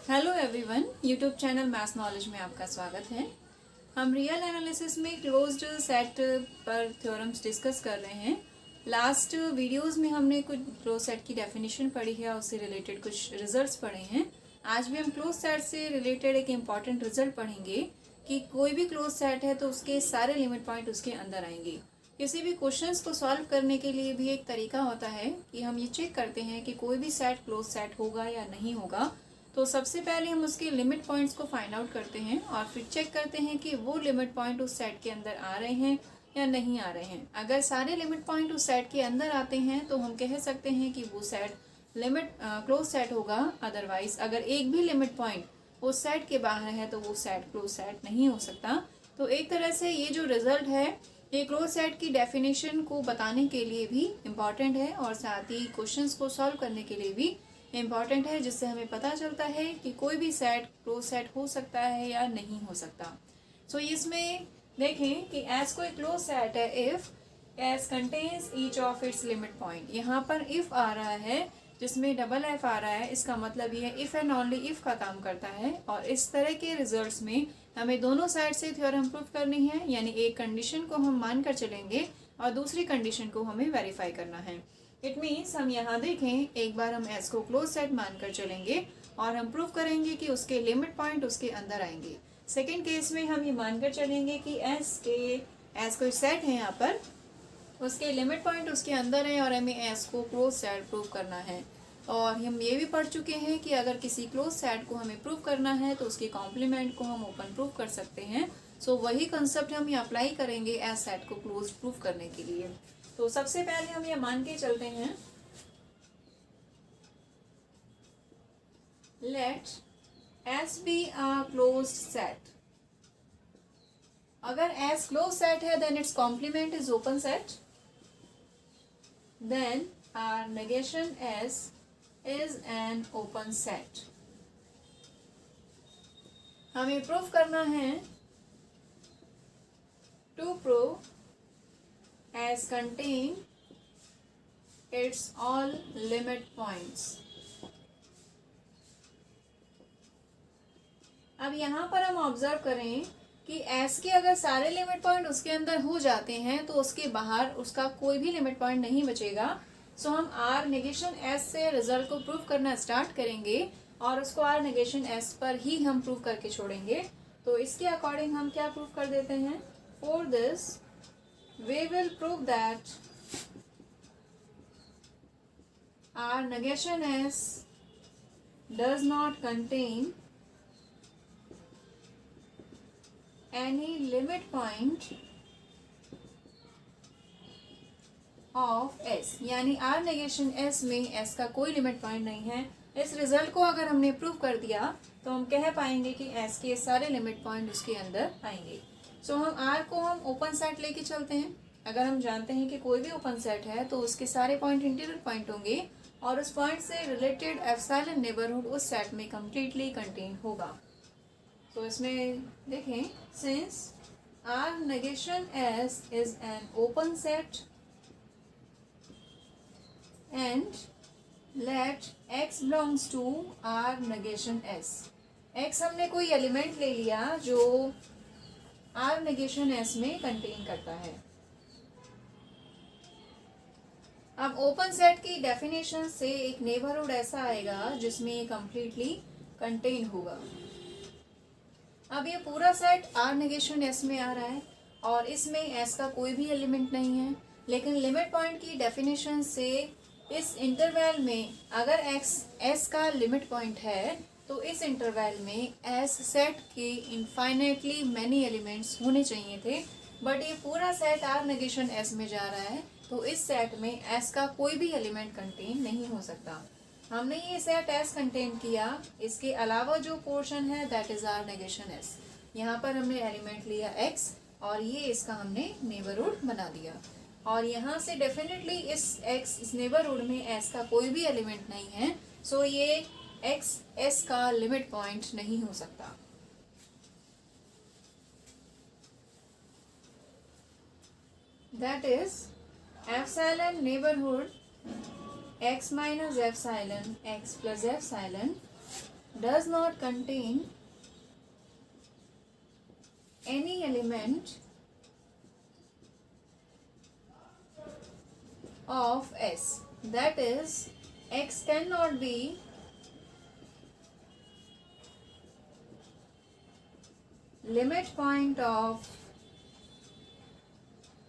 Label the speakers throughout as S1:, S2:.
S1: Hello everyone, YouTube channel maths knowledge में आपका स्वागत है। हम रियल एनालिसिस में क्लोज्ड सेट पर थ्योरम्स डिस्कस कर रहे हैं। लास्ट वीडियोस में हमने कुछ क्लोज सेट की डेफिनेशन पढ़ी है और उससे रिलेटेड कुछ रिजल्ट्स पढ़े हैं। आज भी हम क्लोज सेट से रिलेटेड एक इम्पॉर्टेंट रिजल्ट पढ़ेंगे कि कोई भी क्लोज सेट है तो उसके सारे लिमिट पॉइंट उसके अंदर आएंगे। किसी भी क्वेश्चंस को सॉल्व करने के लिए भी एक तरीका होता है कि हम ये चेक करते हैं कि कोई भी सेट क्लोज सेट होगा या नहीं होगा। तो सबसे पहले हम उसके लिमिट पॉइंट्स को फाइंड आउट करते हैं और फिर चेक करते हैं कि वो लिमिट पॉइंट उस सेट के अंदर आ रहे हैं या नहीं आ रहे हैं। अगर सारे लिमिट पॉइंट उस सेट के अंदर आते हैं तो हम कह सकते हैं कि वो सेट लिमिट क्लोज सेट होगा। अदरवाइज अगर एक भी लिमिट पॉइंट उस सेट के बाहर है तो वो सेट क्लोज सेट नहीं हो सकता। तो एक तरह से ये जो रिजल्ट है ये क्लोज सेट की डेफिनेशन को बताने के लिए भी इम्पॉर्टेंट है और साथ ही क्वेश्चंस को सॉल्व करने के लिए भी इम्पॉर्टेंट है, जिससे हमें पता चलता है कि कोई भी सेट क्लोज सेट हो सकता है या नहीं हो सकता। सो इसमें देखें कि एस कोई क्लोज सेट है if S contains each of its limit point. यहाँ पर इफ आ रहा है जिसमें डबल एफ आ रहा है, इसका मतलब ये इफ एंड ओनली इफ का काम करता है। और इस तरह के रिजल्ट्स में हमें दोनों साइड से थ्योरम प्रूव करनी है, यानी एक कंडीशन को हम मान कर चलेंगे और दूसरी कंडीशन को हमें वेरीफाई करना है। इट मीन्स हम यहाँ देखें, एक बार हम एस को क्लोज सेट मानकर चलेंगे और हम प्रूव करेंगे कि उसके लिमिट पॉइंट उसके अंदर आएंगे। सेकेंड केस में हम ये मानकर चलेंगे कि एस कोई सेट है, यहाँ पर उसके लिमिट पॉइंट उसके अंदर है और हमें एस को क्लोज सेट प्रूव करना है। और हम ये भी पढ़ चुके हैं कि अगर किसी क्लोज सेट को हमें प्रूव करना है तो उसके कॉम्प्लीमेंट को हम ओपन प्रूव कर सकते हैं। सो वही कंसेप्ट हम ये अप्लाई करेंगे एस सेट को क्लोज प्रूव करने के लिए। तो सबसे पहले हम ये मान के चलते हैं, let S be a closed set. अगर एस क्लोज सेट है then its complement is open set, then R negation S is an open set. हमें प्रूव करना है to prove as contain its all limit points। अब यहाँ पर हम observe करें कि S के अगर सारे लिमिट पॉइंट उसके अंदर हो जाते हैं तो उसके बाहर उसका कोई भी लिमिट पॉइंट नहीं बचेगा। सो हम R नेगेशन S से रिजल्ट को प्रूव करना स्टार्ट करेंगे और उसको R नेगेशन S पर ही हम प्रूव करके छोड़ेंगे। तो इसके अकॉर्डिंग हम क्या प्रूव कर देते हैं, for this we will prove that our negation S does not contain any limit point of S। यानी R नेगेशन S में S का कोई लिमिट पॉइंट नहीं है। इस रिजल्ट को अगर हमने प्रूव कर दिया तो हम कह पाएंगे कि S के सारे लिमिट पॉइंट उसके अंदर आएंगे। सो हम R को हम ओपन सेट लेके चलते हैं। अगर हम जानते हैं कि कोई भी ओपन सेट है तो उसके सारे पॉइंट इंटीरियर पॉइंट होंगे और उस पॉइंट से रिलेटेड एप्सिलॉन नेबरहुड उस सेट में कम्प्लीटली कंटेन होगा। तो इसमें देखें, since R negation S is an open set and let X belongs to R negation S। X हमने कोई एलिमेंट ले लिया जो R नेगेशन S में कंटेन करता है। अब ओपन सेट की डेफिनेशन से एक नेबरहुड ऐसा आएगा जिसमें ये कम्प्लीटली कंटेन होगा। अब ये पूरा सेट R नेगेशन S में आ रहा है और इसमें S का कोई भी एलिमेंट नहीं है, लेकिन लिमिट पॉइंट की डेफिनेशन से इस इंटरवल में अगर S का लिमिट पॉइंट है तो इस इंटरवल में S सेट के इनफाइनाइटली मैनी एलिमेंट्स होने चाहिए थे, बट ये पूरा सेट R नेगेशन S में जा रहा है तो इस सेट में S का कोई भी एलिमेंट कंटेन नहीं हो सकता। हमने ये सेट S कंटेन किया, इसके अलावा जो पोर्शन है that is R negation S। यहाँ पर हमने एलिमेंट लिया X और ये इसका हमने नेबरहुड बना दिया और यहाँ से डेफिनेटली इस नेबरहुड में S का कोई भी एलिमेंट नहीं है। सो ये X S का लिमिट पॉइंट नहीं हो सकता। That is epsilon neighbourhood x minus epsilon x plus epsilon does not contain any element of S. That is, X cannot be limit point of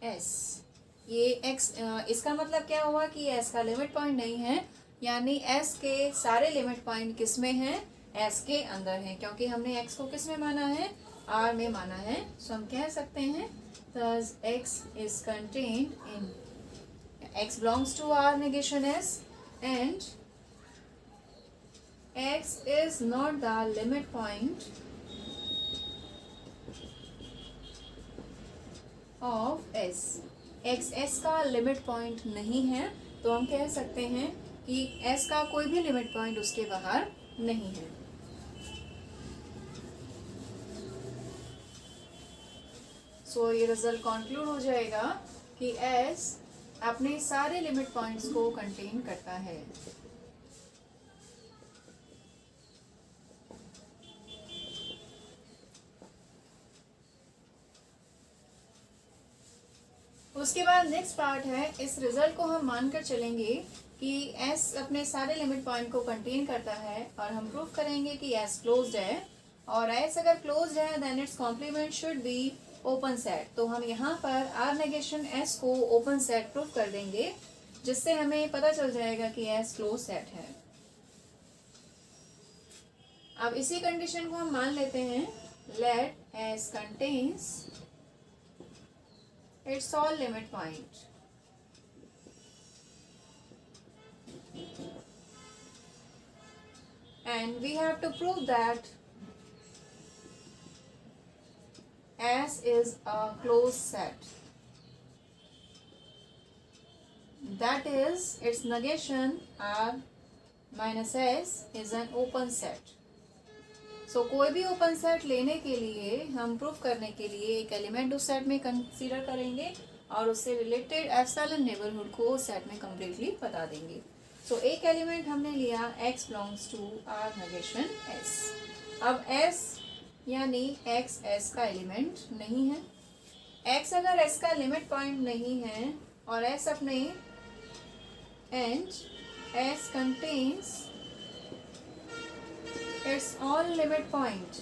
S1: S. ये X इसका मतलब क्या हुआ कि S का लिमिट पॉइंट नहीं है, यानी S के सारे लिमिट पॉइंट किस में हैं? S के अंदर हैं, क्योंकि हमने X को किस में माना है? R में माना है. सो हम कह सकते हैं thus X is contained in X belongs to R negation S and X is not the limit point of S. X S का लिमिट पॉइंट नहीं है, तो हम कह सकते हैं कि S का कोई भी लिमिट पॉइंट उसके बाहर नहीं है. सो ये रिजल्ट कंक्लूड हो जाएगा कि S अपने सारे लिमिट पॉइंट्स को कंटेन करता है. उसके बाद नेक्स्ट पार्ट है, इस रिजल्ट को हम मानकर चलेंगे कि S अपने सारे लिमिट पॉइंट को कंटेन करता है और हम प्रूव करेंगे कि S क्लोज्ड है, और S अगर क्लोज्ड है then its complement should be open set. तो हम यहाँ पर R नेगेशन S को ओपन सेट प्रूव कर देंगे, जिससे हमें पता चल जाएगा कि S क्लोज सेट है. अब इसी कंडीशन को हम मान लेते हैं, let S contains its all limit point. And we have to prove that S is a closed set. That is, its negation R minus S is an open set. सो कोई भी ओपन सेट लेने के लिए हम proof करने के लिए एक एलिमेंट उस सेट में कंसीडर करेंगे और उससे रिलेटेड एप्सिलॉन नेबरहुड को सेट में कम्प्लीटली बता देंगे. सो एक एलिमेंट हमने लिया X belongs to R negation S. अब S यानी X S का एलिमेंट नहीं है. X अगर S का लिमिट पॉइंट नहीं है और S अपने and S contains its all limit point.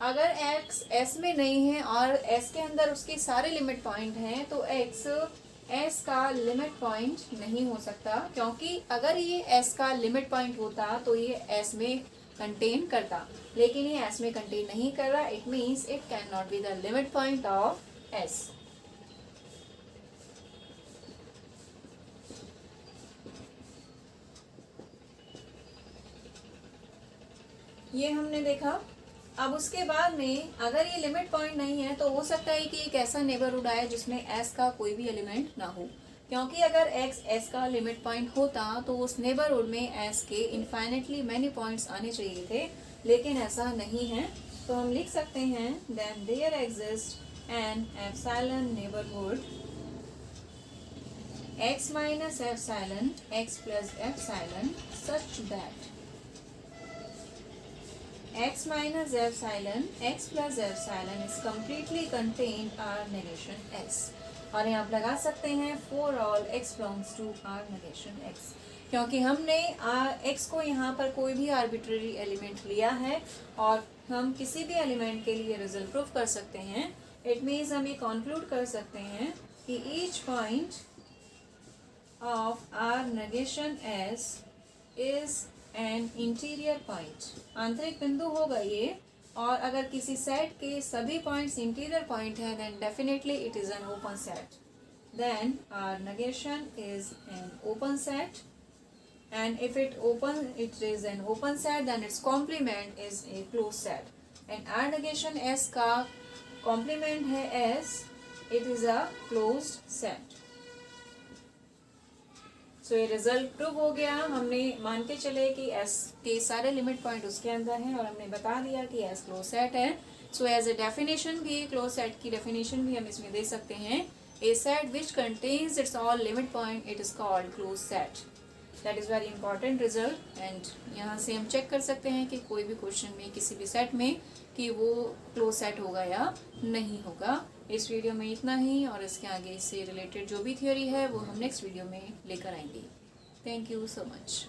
S1: अगर X S में नहीं है और S के अंदर उसके सारे लिमिट पॉइंट हैं, तो X S का लिमिट पॉइंट नहीं हो सकता, क्योंकि अगर ये S का लिमिट पॉइंट होता तो ये S में कंटेन करता, लेकिन ये S में कंटेन नहीं कर रहा. It means it can not be the limit point of S. ये हमने देखा. अब उसके बाद में अगर ये लिमिट पॉइंट नहीं है तो हो सकता है कि एक ऐसा नेबरहुड आए जिसमें S का कोई भी एलिमेंट ना हो, क्योंकि अगर X S का लिमिट पॉइंट होता तो उस नेबरहुड में S के इनफाइनेटली मैनी पॉइंट्स आने चाहिए थे, लेकिन ऐसा नहीं है. तो हम लिख सकते हैं then there exist an epsilon neighbourhood X minus epsilon X plus epsilon such that X minus epsilon X plus epsilon is completely contained R negation S. और यहाँ आप लगा सकते हैं for all X belongs to R negation X, क्योंकि हमने X को यहाँ पर कोई भी आर्बिट्रेरी एलिमेंट लिया है और हम किसी भी एलिमेंट के लिए रिजल्ट प्रूफ कर सकते हैं. इट मीन्स हम ये कंक्लूड कर सकते हैं कि each point of R negation S is an interior point. आंतरिक बिंदु होगा ये, और अगर किसी सेट के सभी पॉइंट्स इंटीरियर पॉइंट है then definitely it is an open set. Then R negation is an open set, and if it is an open set then its complement is a close set. And R negation S का complement है S, it is a closed set. So ये result prove हो गया. हमने मान के चले कि S के सारे लिमिट पॉइंट उसके अंदर हैं और हमने बता दिया कि S क्लोज सेट है. सो एज ए डेफिनेशन भी, क्लोज सेट की डेफिनेशन भी हम इसमें दे सकते हैं. A set which contains its all limit point it is called close set. That is very important result. And यहाँ से हम चेक कर सकते हैं कि कोई भी क्वेश्चन में किसी भी सेट में कि वो क्लोज सेट होगा या नहीं होगा। इस वीडियो में इतना ही, और इसके आगे इससे रिलेटेड जो भी थ्योरी है वो हम नेक्स्ट वीडियो में लेकर आएंगे। Thank you so much.